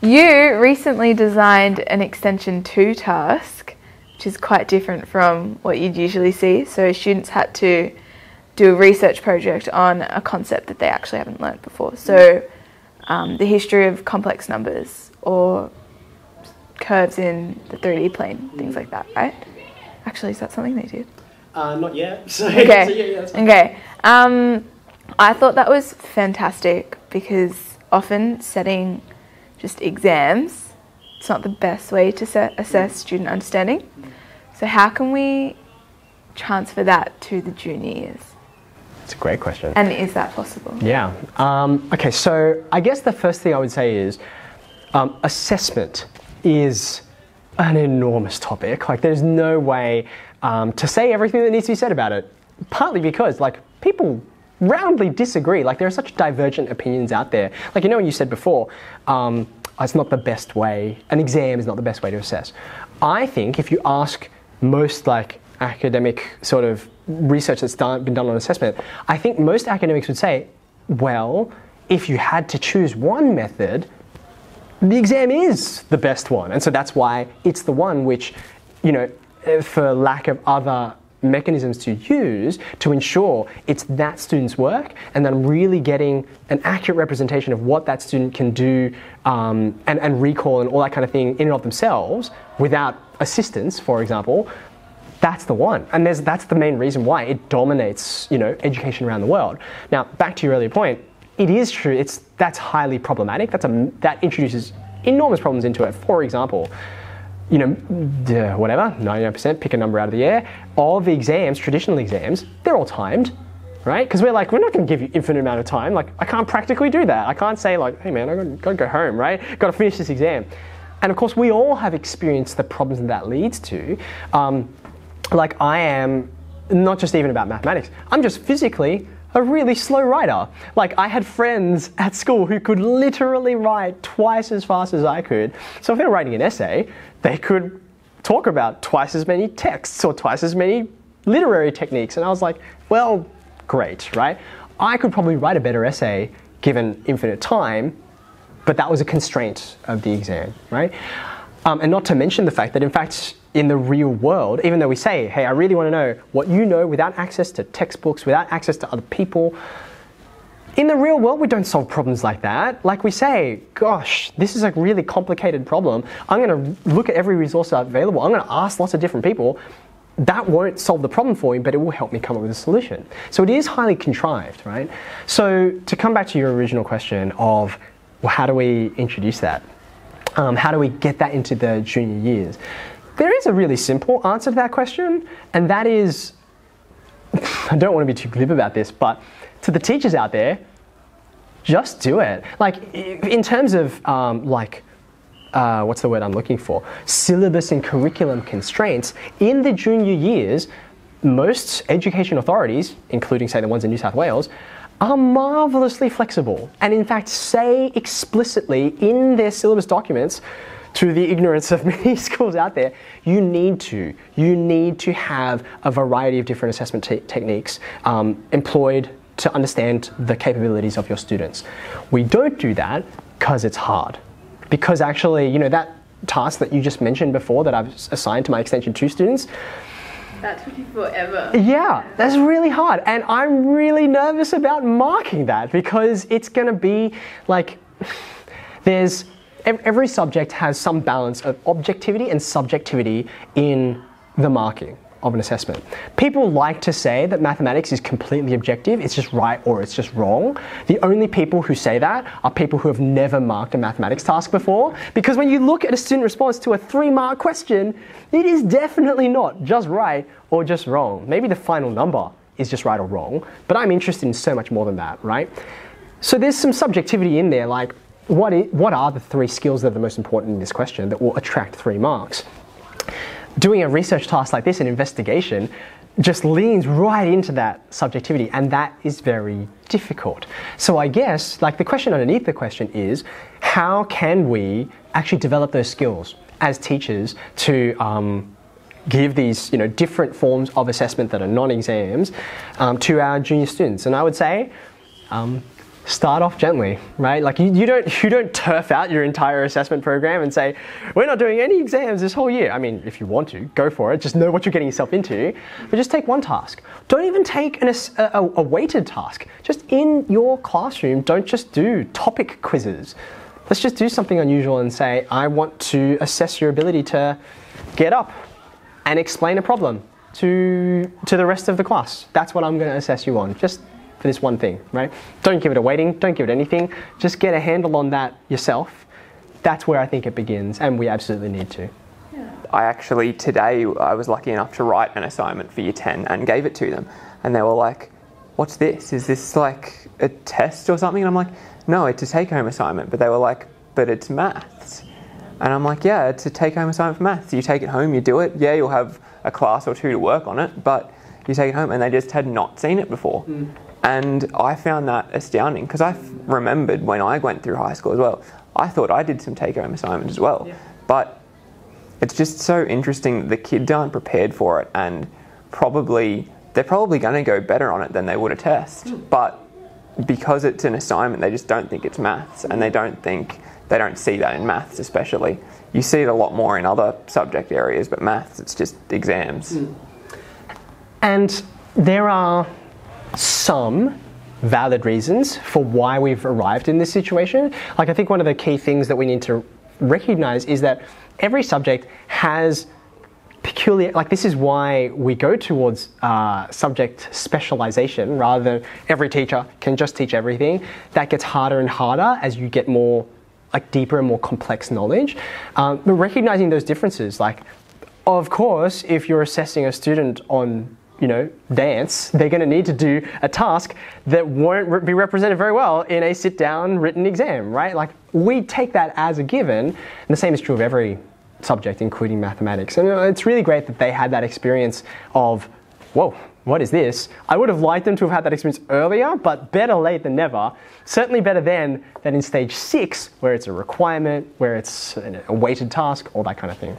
You recently designed an Extension 2 task, which is quite different from what you'd usually see. So students had to do a research project on a concept that they actually haven't learnt before. So the history of complex numbers or curves in the 3D plane, things like that, right? Actually, is that something they did? Not yet. So, okay. So yeah, that's okay. I thought that was fantastic because often setting just exams, it's not the best way to assess student understanding. So how can we transfer that to the junior years? It's a great question. And is that possible? Yeah. Okay, so I guess the first thing I would say is assessment is an enormous topic. Like, there's no way to say everything that needs to be said about it, partly because, like, people roundly disagree. Like, there are such divergent opinions out there. Like, you know, when you said before, it's not the best way, an exam is not the best way to assess. I think if you ask most, like, academic sort of research that's been done on assessment, I think most academics would say, well, if you had to choose one method, the exam is the best one. And so that's why it's the one which, you know, for lack of other mechanisms to use to ensure it's that student's work and then really getting an accurate representation of what that student can do and recall and all that kind of thing in and of themselves without assistance, for example, that's the one. And that's the main reason why it dominates, you know, education around the world. Now, back to your earlier point, it is true, that's highly problematic. That introduces enormous problems into it. For example, you know, whatever, 99%, pick a number out of the air. All the exams, traditional exams, they're all timed, right? Because we're not going to give you infinite amount of time. Like, I can't practically do that. I can't say, like, hey man, I've got to go home, right? Got to finish this exam. And of course, we all have experienced the problems that leads to. Like, I am, not just even about mathematics, I'm just physically a really slow writer. Like, I had friends at school who could literally write twice as fast as I could. So if they were writing an essay, they could talk about twice as many texts or twice as many literary techniques. And I was like, well, great, right? I could probably write a better essay given infinite time, but that was a constraint of the exam, right? And not to mention the fact that, in fact, in the real world, even though we say, hey, I really want to know what you know without access to textbooks, without access to other people, in the real world, we don't solve problems like that. Like, we say, gosh, this is a really complicated problem. I'm going to look at every resource available. I'm going to ask lots of different people. That won't solve the problem for me, but it will help me come up with a solution. So it is highly contrived, right? So to come back to your original question of, well, how do we introduce that? How do we get that into the junior years? There is a really simple answer to that question, and that is, I don't want to be too glib about this, but to the teachers out there, just do it. Like, in terms of, what's the word I'm looking for? Syllabus and curriculum constraints, in the junior years, most education authorities, including, say, the ones in New South Wales, are marvelously flexible, and in fact say explicitly in their syllabus documents, to the ignorance of many schools out there, you need to have a variety of different assessment techniques employed to understand the capabilities of your students. We don't do that because it's hard. Because actually, you know, that task that you just mentioned before that I've assigned to my Extension 2 students, that took you forever. Yeah, that's really hard. And I'm really nervous about marking that because it's going to be like, every subject has some balance of objectivity and subjectivity in the marking of an assessment. People like to say that mathematics is completely objective, it's just right or it's just wrong. The only people who say that are people who have never marked a mathematics task before, because when you look at a student response to a 3-mark question, it is definitely not just right or just wrong. Maybe the final number is just right or wrong, but I'm interested in so much more than that, right? So there's some subjectivity in there, like what are the 3 skills that are the most important in this question that will attract 3 marks? Doing a research task like this, an investigation, just leans right into that subjectivity, and that is very difficult. So I guess, like, the question underneath the question is, how can we actually develop those skills as teachers to give these, you know, different forms of assessment that are non-exams to our junior students? And I would say, start off gently, right? Like you don't turf out your entire assessment program and say, we're not doing any exams this whole year. I mean, if you want to, go for it. Just know what you're getting yourself into. But just take one task. Don't even take a weighted task. Just in your classroom, don't just do topic quizzes. Let's just do something unusual and say, I want to assess your ability to get up and explain a problem to the rest of the class. That's what I'm going to assess you on. Just for this one thing, right? Don't give it a weighting, don't give it anything. Just get a handle on that yourself. That's where I think it begins, and we absolutely need to. I actually, today, I was lucky enough to write an assignment for Year 10 and gave it to them. And they were like, what's this? Is this like a test or something? And I'm like, no, it's a take-home assignment. But they were like, but it's maths. And I'm like, yeah, it's a take-home assignment for maths. You take it home, you do it. Yeah, you'll have a class or two to work on it, but you take it home. And they just had not seen it before. And I found that astounding because I remembered when I went through high school as well, I thought I did some take-home assignments as well. Yeah. But it's just so interesting that the kids aren't prepared for it, and they're probably going to go better on it than they would a test. But because it's an assignment, they just don't think it's maths, and they don't see that in maths especially. You see it a lot more in other subject areas, but maths, it's just exams. And there are some valid reasons for why we've arrived in this situation. Like, I think one of the key things that we need to recognize is that every subject has peculiar, like this is why we go towards subject specialization rather than every teacher can just teach everything. That gets harder and harder as you get more, like deeper and more complex knowledge. But recognizing those differences, like, of course, if you're assessing a student on dance, they're going to need to do a task that won't be represented very well in a sit-down written exam, right? Like, we take that as a given, and the same is true of every subject, including mathematics. And it's really great that they had that experience of, whoa, what is this? I would have liked them to have had that experience earlier, but better late than never. Certainly better then than in stage 6, where it's a requirement, where it's a weighted task, all that kind of thing.